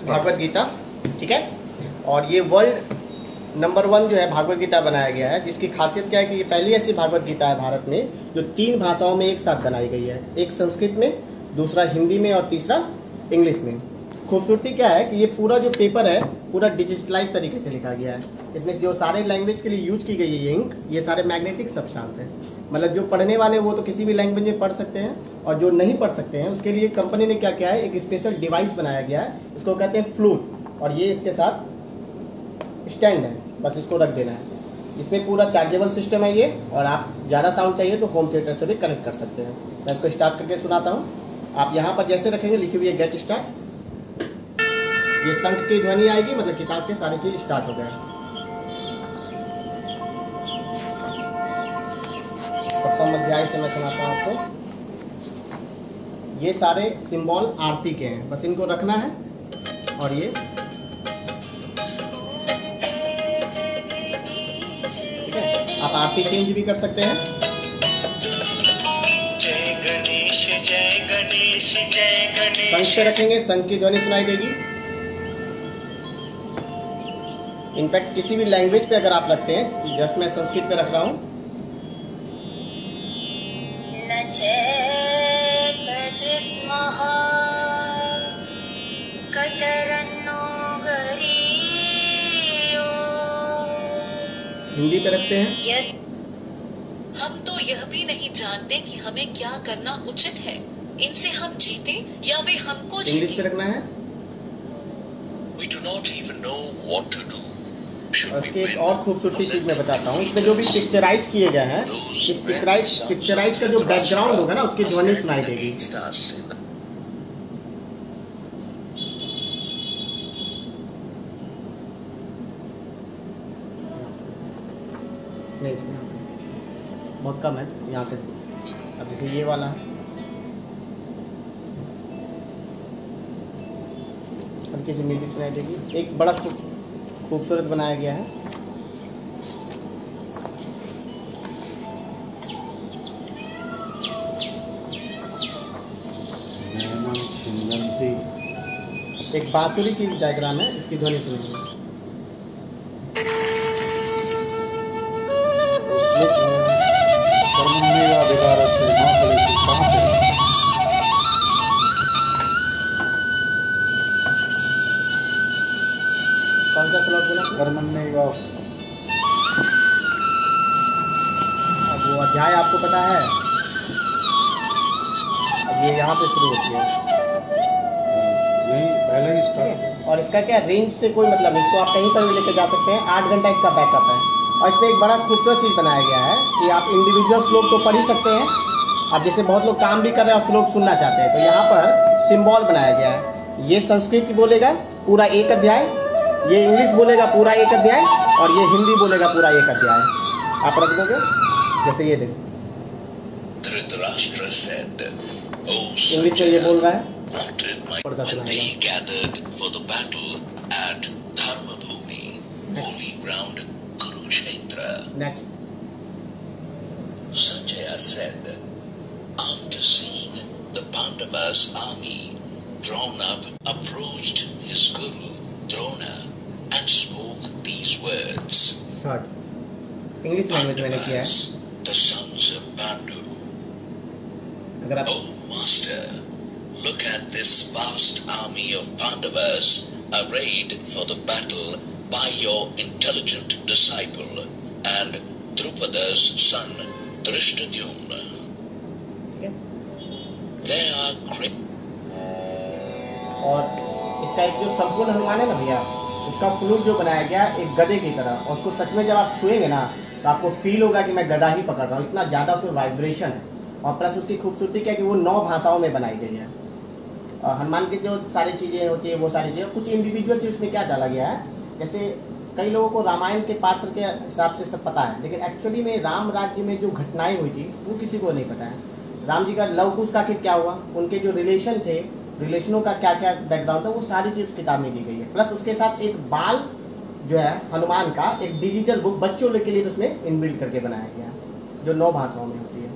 भागवत गीता, ठीक है। और ये वर्ल्ड नंबर 1 जो है भागवत गीता बनाया गया है, जिसकी खासियत क्या है कि ये पहली ऐसी भागवत गीता है भारत में जो 3 भाषाओं में एक साथ बनाई गई है, एक संस्कृत में, दूसरा हिंदी में और तीसरा इंग्लिश में। खूबसूरती क्या है कि ये पूरा जो पेपर है पूरा डिजिटलाइज तरीके से लिखा गया है। इसमें जो सारे लैंग्वेज के लिए यूज की गई है ये इंक, ये सारे मैग्नेटिक सब्सटेंस है। मतलब जो पढ़ने वाले वो तो किसी भी लैंग्वेज में पढ़ सकते हैं, और जो नहीं पढ़ सकते हैं उसके लिए कंपनी ने क्या किया है, एक स्पेशल डिवाइस बनाया गया है, इसको कहते हैं फ्लूट। और ये इसके साथ स्टैंड है, बस इसको रख देना है। इसमें पूरा चार्जेबल सिस्टम है ये, और आप ज़्यादा साउंड चाहिए तो होम थिएटर से भी कनेक्ट कर सकते हैं। मैं इसको स्टार्ट करके सुनाता हूँ। आप यहाँ पर जैसे रखेंगे लिखी हुई है गेट स्टार्ट, ये शंख की ध्वनि आएगी, मतलब किताब के सारी चीज स्टार्ट हो गए। प्रथम अध्याय से मैं सुनाता हूँ आपको। ये सारे सिंबल आरती के हैं, बस इनको रखना है। और ये ठीक है, आप आरती चेंज भी कर सकते हैं। जय गणेश जय गणेश जय गणेश। शंख से रखेंगे, शंख की ध्वनि सुनाई देगी। इनफैक्ट किसी भी लैंग्वेज पे अगर आप रखते हैं, जस्ट मैं संस्कृत पे रख रहा हूँ। हिंदी पे रखते हैं। हम तो यह भी नहीं जानते कि हमें क्या करना उचित है, इनसे हम जीते या वे हमको जीते। इंग्लिश पे रखना है। We do not even know what to do. उसकी एक और खूबसूरती चीज मैं बताता हूँ, इसमें जो भी पिक्चराइज किए गए हैं, इस पिक्चराइज का जो बैकग्राउंड होगा ना, उसकी ध्वनि सुनाई देगी। नहीं, बहुत कम है यहाँ पे। अब जैसे ये वाला है, हल्की सी म्यूजिक सुनाई देगी। एक बड़ा खूबसूरत बनाया गया है। एक बांसुरी की डायग्राम है, इसकी ध्वनि सुनिए। कौन सा श्लोक बोला? कर्मण्येव। अब वो अध्याय आपको पता है, अब ये यहाँ से शुरू होती है, नहीं पहले ही स्टार्ट। और इसका क्या रेंज से कोई मतलब नहीं, इसको आप कहीं पर भी लेकर जा सकते हैं। 8 घंटा इसका बैकअप है। और इसमें एक बड़ा खूबसूरत चीज़ बनाया गया है कि आप इंडिविजुअल श्लोक तो पढ़ ही सकते हैं। अब जैसे बहुत लोग काम भी कर रहे हैं और श्लोक सुनना चाहते हैं, तो यहाँ पर सिंबल बनाया गया है। ये संस्कृत बोलेगा पूरा एक अध्याय, ये इंग्लिश बोलेगा पूरा एक अध्याय, और ये हिंदी बोलेगा पूरा एक अध्याय। आप रख दोगे, जैसे ये देखो इंग्लिश में ये बोल रहा है। पढ़ता next. Sanjaya said, after seeing the Pandavas' army drawn up, approached his guru Drona and spoke these words. Third English language मैंने किया है। The sons of Pandu. अगर आप Oh master, look at this vast army of Pandavas arrayed for the battle by your intelligent disciple and Drupada's son Drishtadyumna. They are great. और इसका एक जो संपूर्ण हनुमान है ना भैया, उसका फ्लूट जो बनाया गया एक गधे की तरह, और उसको सच में जब आप छुएंगे ना तो आपको फील होगा कि मैं गधा ही पकड़ रहा हूँ, इतना ज़्यादा उसमें वाइब्रेशन है। और प्लस उसकी खूबसूरती क्या है कि वो 9 भाषाओं में बनाई गई है। और हनुमान की जो सारी चीज़ें होती है वो सारी चीज़ें, कुछ इंडिविजुअल चीज़ उसमें क्या डाला गया है, जैसे कई लोगों को रामायण के पात्र के हिसाब से सब पता है, लेकिन एक्चुअली में राम राज्य में जो घटनाएं हुई थी वो किसी को नहीं पता है। राम जी का लव कुश का क्या हुआ, उनके जो रिलेशन थे, रिलेशनों का क्या क्या बैकग्राउंड था, वो सारी चीज़ किताब में दी गई है। प्लस उसके साथ एक बाल जो है हनुमान का एक डिजिटल बुक बच्चों के लिए उसमें इनबिल्ट करके बनाया गया है, जो 9 भाषाओं में होती है।